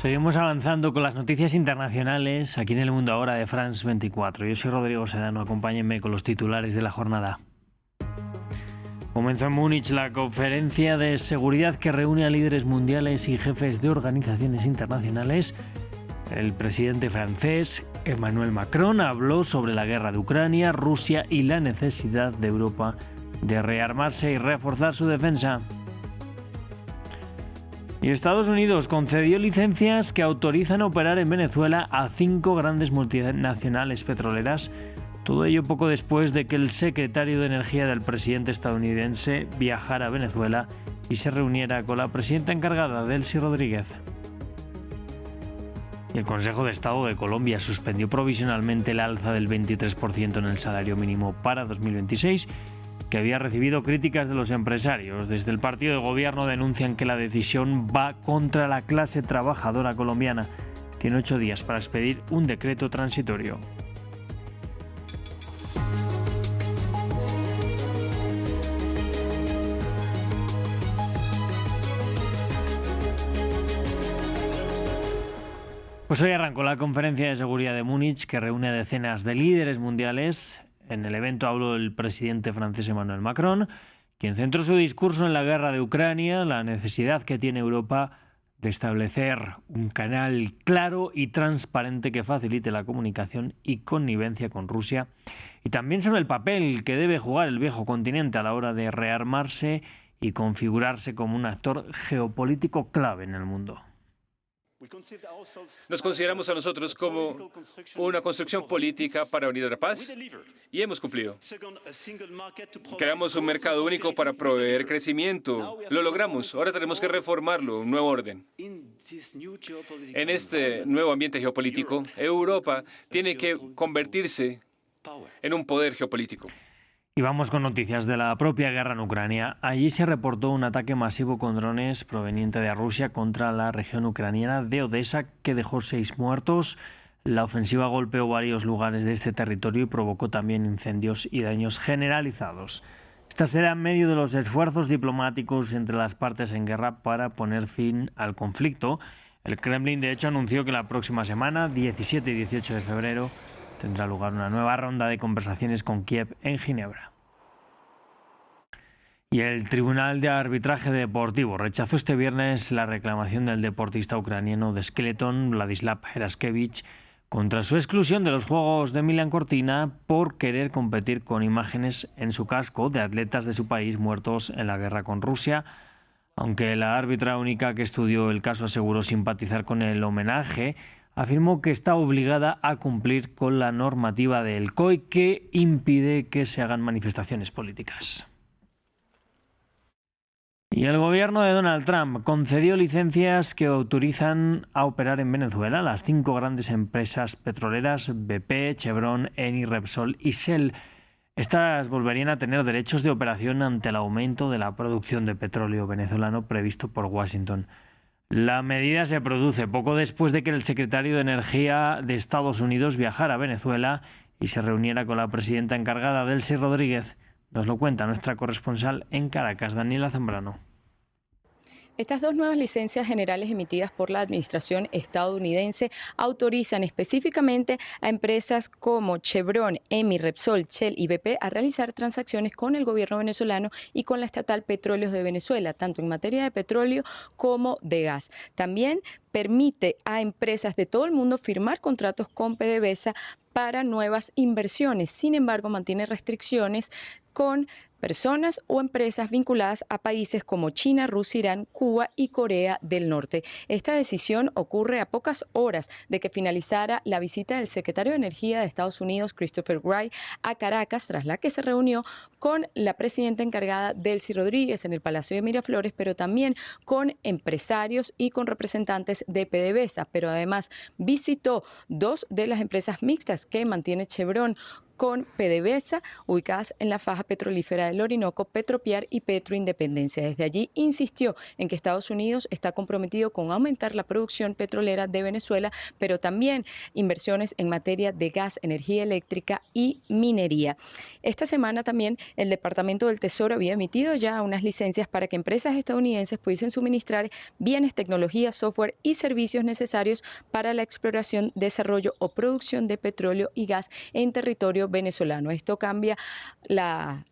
Seguimos avanzando con las noticias internacionales aquí en El Mundo Ahora de France 24. Yo soy Rodrigo Sedano, acompáñenme con los titulares de la jornada. Comenzó en Múnich la conferencia de seguridad que reúne a líderes mundiales y jefes de organizaciones internacionales. El presidente francés, Emmanuel Macron, habló sobre la guerra de Ucrania, Rusia y la necesidad de Europa de rearmarse y reforzar su defensa. Y Estados Unidos concedió licencias que autorizan operar en Venezuela a 5 grandes multinacionales petroleras. Todo ello poco después de que el secretario de Energía del presidente estadounidense viajara a Venezuela y se reuniera con la presidenta encargada, Delcy Rodríguez. El Consejo de Estado de Colombia suspendió provisionalmente el alza del 23% en el salario mínimo para 2026, que había recibido críticas de los empresarios. Desde el partido de gobierno denuncian que la decisión va contra la clase trabajadora colombiana. Tiene 8 días para expedir un decreto transitorio. Pues hoy arrancó la conferencia de seguridad de Múnich, que reúne a decenas de líderes mundiales. En el evento habló el presidente francés Emmanuel Macron, quien centró su discurso en la guerra de Ucrania, la necesidad que tiene Europa de establecer un canal claro y transparente que facilite la comunicación y connivencia con Rusia, y también sobre el papel que debe jugar el viejo continente a la hora de rearmarse y configurarse como un actor geopolítico clave en el mundo. Nos consideramos a nosotros como una construcción política para unir la paz y hemos cumplido. Creamos un mercado único para proveer crecimiento. Lo logramos. Ahora tenemos que reformarlo, un nuevo orden. En este nuevo ambiente geopolítico, Europa tiene que convertirse en un poder geopolítico. Y vamos con noticias de la propia guerra en Ucrania. Allí se reportó un ataque masivo con drones proveniente de Rusia contra la región ucraniana de Odesa, que dejó 6 muertos. La ofensiva golpeó varios lugares de este territorio y provocó también incendios y daños generalizados. Esta será en medio de los esfuerzos diplomáticos entre las partes en guerra para poner fin al conflicto. El Kremlin, de hecho, anunció que la próxima semana, 17 y 18 de febrero, tendrá lugar una nueva ronda de conversaciones con Kiev en Ginebra. Y el Tribunal de Arbitraje Deportivo rechazó este viernes la reclamación del deportista ucraniano de Skeleton, Vladislav Heraskevich, contra su exclusión de los Juegos de Milán Cortina por querer competir con imágenes en su casco de atletas de su país muertos en la guerra con Rusia. Aunque la árbitra única que estudió el caso aseguró simpatizar con el homenaje, afirmó que está obligada a cumplir con la normativa del COI que impide que se hagan manifestaciones políticas. Y el gobierno de Donald Trump concedió licencias que autorizan a operar en Venezuela a las 5 grandes empresas petroleras BP, Chevron, Eni, Repsol y Shell. Estas volverían a tener derechos de operación ante el aumento de la producción de petróleo venezolano previsto por Washington. La medida se produce poco después de que el secretario de Energía de Estados Unidos viajara a Venezuela y se reuniera con la presidenta encargada, Delcy Rodríguez. Nos lo cuenta nuestra corresponsal en Caracas, Daniela Zambrano. Estas 2 nuevas licencias generales emitidas por la administración estadounidense autorizan específicamente a empresas como Chevron, Eni, Repsol, Shell y BP a realizar transacciones con el gobierno venezolano y con la estatal Petróleos de Venezuela, tanto en materia de petróleo como de gas. También permite a empresas de todo el mundo firmar contratos con PDVSA para nuevas inversiones. Sin embargo, mantiene restricciones con personas o empresas vinculadas a países como China, Rusia, Irán, Cuba y Corea del Norte. Esta decisión ocurre a pocas horas de que finalizara la visita del secretario de Energía de Estados Unidos, Christopher Wray, a Caracas, tras la que se reunió con la presidenta encargada, Delcy Rodríguez, en el Palacio de Miraflores, pero también con empresarios y con representantes de PDVSA. Pero además visitó 2 de las empresas mixtas que mantiene Chevron con PDVSA, ubicadas en la faja petrolífera del del Orinoco, Petropiar y Petroindependencia. Desde allí insistió en que Estados Unidos está comprometido con aumentar la producción petrolera de Venezuela, pero también inversiones en materia de gas, energía eléctrica y minería. Esta semana también el Departamento del Tesoro había emitido ya unas licencias para que empresas estadounidenses pudiesen suministrar bienes, tecnología, software y servicios necesarios para la exploración, desarrollo o producción de petróleo y gas en territorio venezolano. Esto cambia la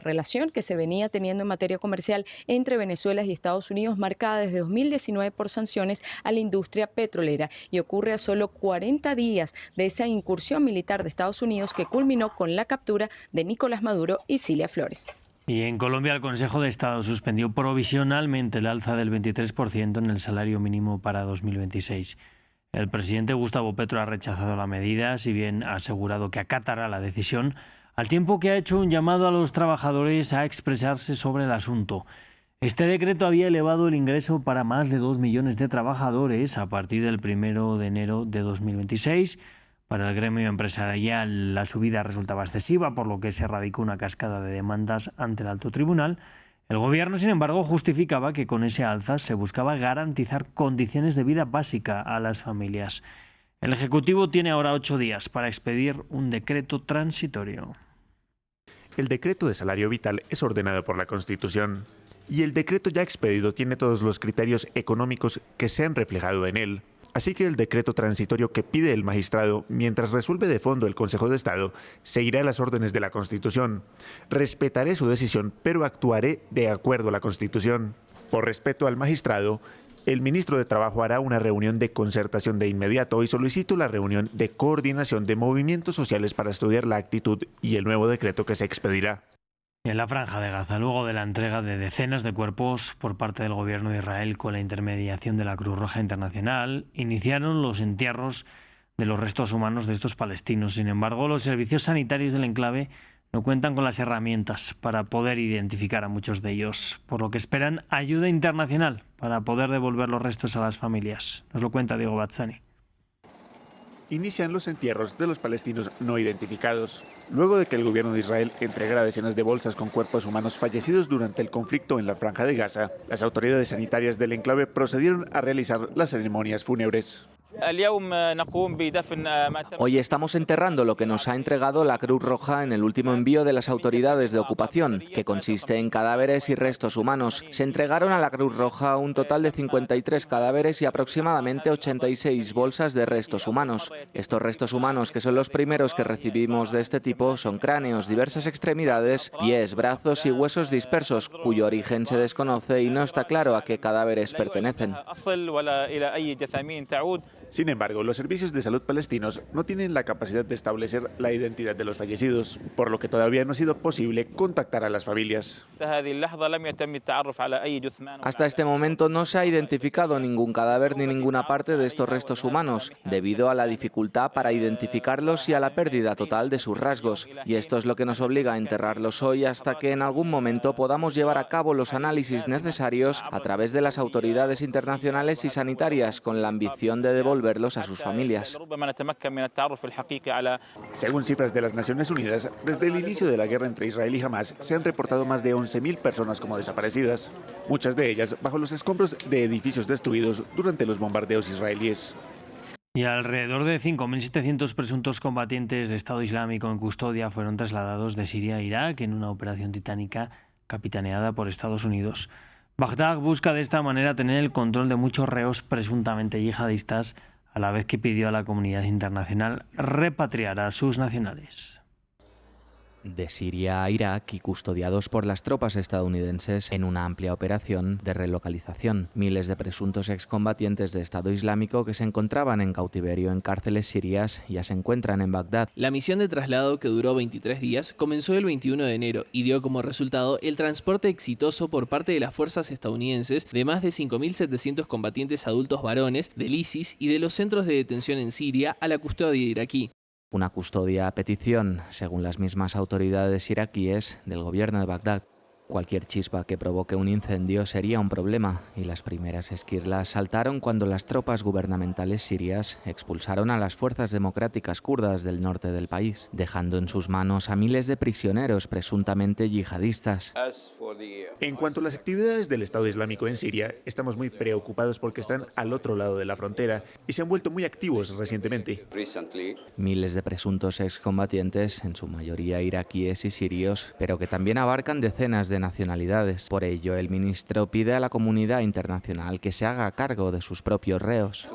relación que se venía teniendo en materia comercial entre Venezuela y Estados Unidos, marcada desde 2019 por sanciones a la industria petrolera, y ocurre a solo 40 días de esa incursión militar de Estados Unidos que culminó con la captura de Nicolás Maduro y Cilia Flores. Y en Colombia el Consejo de Estado suspendió provisionalmente el alza del 23% en el salario mínimo para 2026. El presidente Gustavo Petro ha rechazado la medida, si bien ha asegurado que acatará la decisión, al tiempo que ha hecho un llamado a los trabajadores a expresarse sobre el asunto. Este decreto había elevado el ingreso para más de 2 millones de trabajadores a partir del 1 de enero de 2026. Para el gremio empresarial la subida resultaba excesiva, por lo que se radicó una cascada de demandas ante el alto tribunal. El gobierno, sin embargo, justificaba que con ese alza se buscaba garantizar condiciones de vida básica a las familias. El Ejecutivo tiene ahora 8 días para expedir un decreto transitorio. El decreto de salario vital es ordenado por la Constitución y el decreto ya expedido tiene todos los criterios económicos que se han reflejado en él. Así que el decreto transitorio que pide el magistrado, mientras resuelve de fondo el Consejo de Estado, seguirá las órdenes de la Constitución. Respetaré su decisión, pero actuaré de acuerdo a la Constitución. Por respeto al magistrado, el ministro de Trabajo hará una reunión de concertación de inmediato y solicito la reunión de coordinación de movimientos sociales para estudiar la actitud y el nuevo decreto que se expedirá. En la Franja de Gaza, luego de la entrega de decenas de cuerpos por parte del gobierno de Israel con la intermediación de la Cruz Roja Internacional, iniciaron los entierros de los restos humanos de estos palestinos. Sin embargo, los servicios sanitarios del enclave no cuentan con las herramientas para poder identificar a muchos de ellos, por lo que esperan ayuda internacional para poder devolver los restos a las familias. Nos lo cuenta Diego Bazzani. Inician los entierros de los palestinos no identificados. Luego de que el gobierno de Israel entregara decenas de bolsas con cuerpos humanos fallecidos durante el conflicto en la Franja de Gaza, las autoridades sanitarias del enclave procedieron a realizar las ceremonias fúnebres. Hoy estamos enterrando lo que nos ha entregado la Cruz Roja en el último envío de las autoridades de ocupación, que consiste en cadáveres y restos humanos. Se entregaron a la Cruz Roja un total de 53 cadáveres y aproximadamente 86 bolsas de restos humanos. Estos restos humanos, que son los primeros que recibimos de este tipo, son cráneos, diversas extremidades, pies, brazos y huesos dispersos, cuyo origen se desconoce y no está claro a qué cadáveres pertenecen. Sin embargo, los servicios de salud palestinos no tienen la capacidad de establecer la identidad de los fallecidos, por lo que todavía no ha sido posible contactar a las familias. Hasta este momento no se ha identificado ningún cadáver ni ninguna parte de estos restos humanos, debido a la dificultad para identificarlos y a la pérdida total de sus rasgos. Y esto es lo que nos obliga a enterrarlos hoy hasta que en algún momento podamos llevar a cabo los análisis necesarios a través de las autoridades internacionales y sanitarias, con la ambición de devolverlos a sus familias. Según cifras de las Naciones Unidas, desde el inicio de la guerra entre Israel y Hamás se han reportado más de 11.000 personas como desaparecidas, muchas de ellas bajo los escombros de edificios destruidos durante los bombardeos israelíes. Y alrededor de 5.700 presuntos combatientes de Estado Islámico en custodia fueron trasladados de Siria a Irak en una operación titánica capitaneada por Estados Unidos. Bagdad busca de esta manera tener el control de muchos reos presuntamente yihadistas, a la vez que pidió a la comunidad internacional repatriar a sus nacionales. De Siria a Irak y custodiados por las tropas estadounidenses en una amplia operación de relocalización. Miles de presuntos excombatientes de Estado Islámico que se encontraban en cautiverio en cárceles sirias ya se encuentran en Bagdad. La misión de traslado, que duró 23 días, comenzó el 21 de enero y dio como resultado el transporte exitoso por parte de las fuerzas estadounidenses de más de 5.700 combatientes adultos varones del ISIS y de los centros de detención en Siria a la custodia iraquí. Una custodia a petición, según las mismas autoridades iraquíes, del gobierno de Bagdad. Cualquier chispa que provoque un incendio sería un problema, y las primeras esquirlas saltaron cuando las tropas gubernamentales sirias expulsaron a las fuerzas democráticas kurdas del norte del país, dejando en sus manos a miles de prisioneros presuntamente yihadistas. En cuanto a las actividades del Estado Islámico en Siria, estamos muy preocupados porque están al otro lado de la frontera y se han vuelto muy activos recientemente. Miles de presuntos excombatientes, en su mayoría iraquíes y sirios, pero que también abarcan decenas de nacionalidades. Por ello, el ministro pide a la comunidad internacional que se haga cargo de sus propios reos.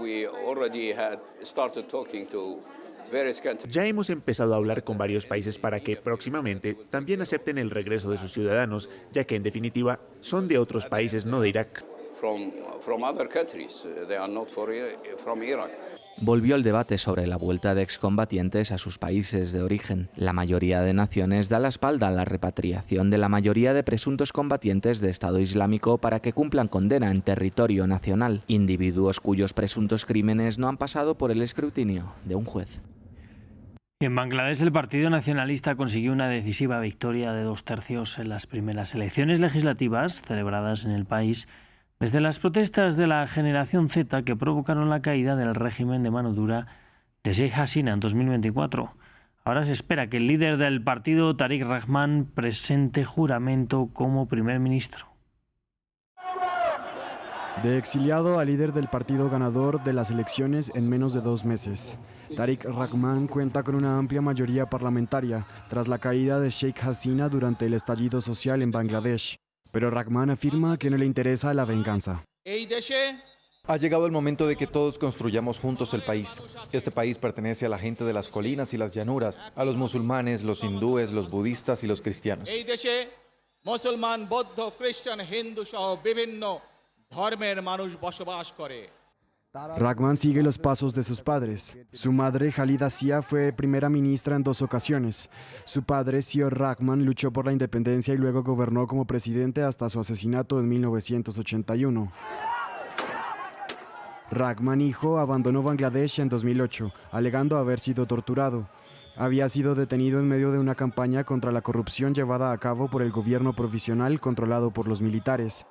Ya hemos empezado a hablar con varios países para que próximamente también acepten el regreso de sus ciudadanos, ya que en definitiva son de otros países, no de Irak. Volvió el debate sobre la vuelta de excombatientes a sus países de origen. La mayoría de naciones da la espalda a la repatriación de la mayoría de presuntos combatientes de Estado Islámico para que cumplan condena en territorio nacional, individuos cuyos presuntos crímenes no han pasado por el escrutinio de un juez. En Bangladesh, el Partido Nacionalista consiguió una decisiva victoria de 2/3 en las primeras elecciones legislativas celebradas en el país desde las protestas de la generación Z que provocaron la caída del régimen de mano dura de Sheikh Hasina en 2024. Ahora se espera que el líder del partido, Tariq Rahman, presente juramento como primer ministro. De exiliado a líder del partido ganador de las elecciones en menos de 2 meses. Tariq Rahman cuenta con una amplia mayoría parlamentaria tras la caída de Sheikh Hasina durante el estallido social en Bangladesh. Pero Rahman afirma que no le interesa la venganza. Ha llegado el momento de que todos construyamos juntos el país. Este país pertenece a la gente de las colinas y las llanuras, a los musulmanes, los hindúes, los budistas y los cristianos. Rahman sigue los pasos de sus padres. Su madre, Khalida Zia, fue primera ministra en 2 ocasiones. Su padre, Ziaur Rahman, luchó por la independencia y luego gobernó como presidente hasta su asesinato en 1981. Rahman, hijo, abandonó Bangladesh en 2008, alegando haber sido torturado. Había sido detenido en medio de una campaña contra la corrupción llevada a cabo por el gobierno provisional controlado por los militares.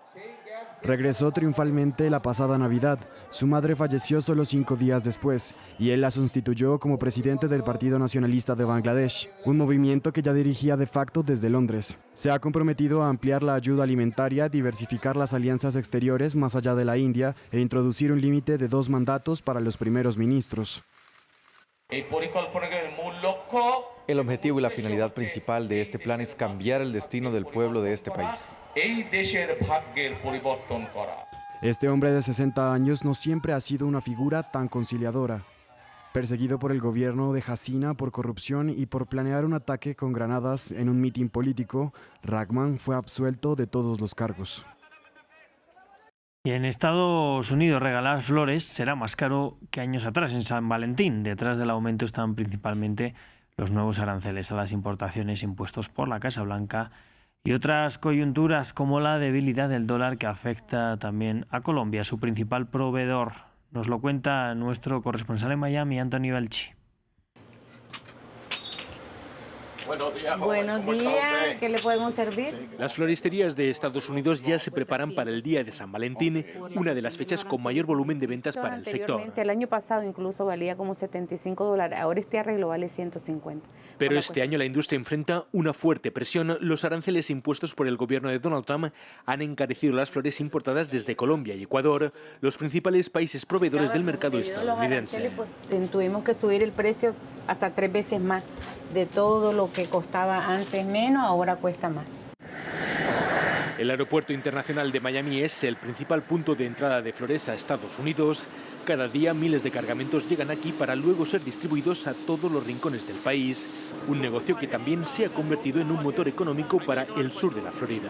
Regresó triunfalmente la pasada Navidad. Su madre falleció solo 5 días después y él la sustituyó como presidente del Partido Nacionalista de Bangladesh, un movimiento que ya dirigía de facto desde Londres. Se ha comprometido a ampliar la ayuda alimentaria, diversificar las alianzas exteriores más allá de la India e introducir un límite de 2 mandatos para los primeros ministros. El objetivo y la finalidad principal de este plan es cambiar el destino del pueblo de este país. Este hombre de 60 años no siempre ha sido una figura tan conciliadora. Perseguido por el gobierno de Hasina por corrupción y por planear un ataque con granadas en un mitin político, Rahman fue absuelto de todos los cargos. Y en Estados Unidos regalar flores será más caro que años atrás en San Valentín. Detrás del aumento están principalmente los nuevos aranceles a las importaciones impuestos por la Casa Blanca y otras coyunturas como la debilidad del dólar que afecta también a Colombia, su principal proveedor. Nos lo cuenta nuestro corresponsal en Miami, Antonio Belchi. Buenos días, ¿qué le podemos servir? Las floristerías de Estados Unidos ya se preparan para el Día de San Valentín, una de las fechas con mayor volumen de ventas para el sector. El año pasado incluso valía como $75, ahora este arreglo vale 150. Pero este año la industria enfrenta una fuerte presión. Los aranceles impuestos por el gobierno de Donald Trump han encarecido las flores importadas desde Colombia y Ecuador, los principales países proveedores del mercado estadounidense. Tuvimos que subir el precio hasta 3 veces más de todo lo que costaba antes menos, ahora cuesta más. El aeropuerto internacional de Miami es el principal punto de entrada de flores a Estados Unidos. Cada día miles de cargamentos llegan aquí para luego ser distribuidos a todos los rincones del país. Un negocio que también se ha convertido en un motor económico para el sur de la Florida.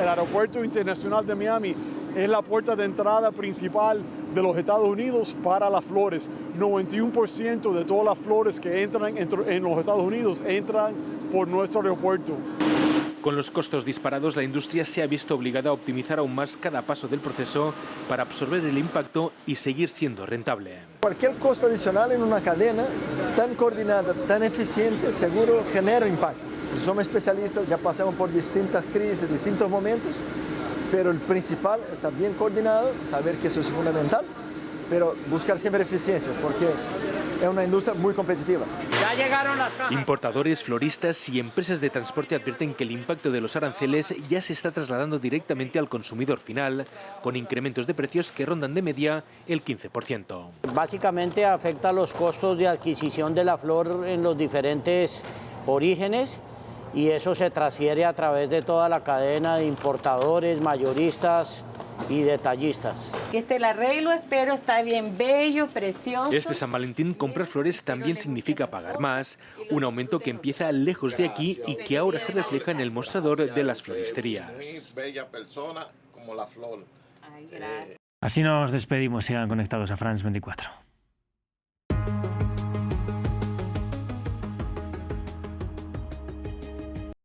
El aeropuerto internacional de Miami es la puerta de entrada principal de los Estados Unidos para las flores. 91% de todas las flores que entran en los Estados Unidos entran por nuestro aeropuerto. Con los costos disparados, la industria se ha visto obligada a optimizar aún más cada paso del proceso para absorber el impacto y seguir siendo rentable. Cualquier costo adicional en una cadena tan coordinada, tan eficiente, seguro genera impacto. somos especialistas, ya pasamos por distintas crisis, distintos momentos, pero el principal es estar bien coordinado, saber que eso es fundamental, pero buscar siempre eficiencia, porque es una industria muy competitiva. Ya llegaron las cajas. Importadores, floristas y empresas de transporte advierten que el impacto de los aranceles ya se está trasladando directamente al consumidor final, con incrementos de precios que rondan de media el 15%. Básicamente afecta los costos de adquisición de la flor en los diferentes orígenes y eso se transfiere a través de toda la cadena de importadores, mayoristas y detallistas. El arreglo, espero, está bien bello, precioso. Este San Valentín comprar flores también significa pagar más, un aumento que empieza lejos de aquí y que ahora se refleja en el mostrador de las floristerías. Bella persona como la flor. Así nos despedimos, sigan conectados a France 24.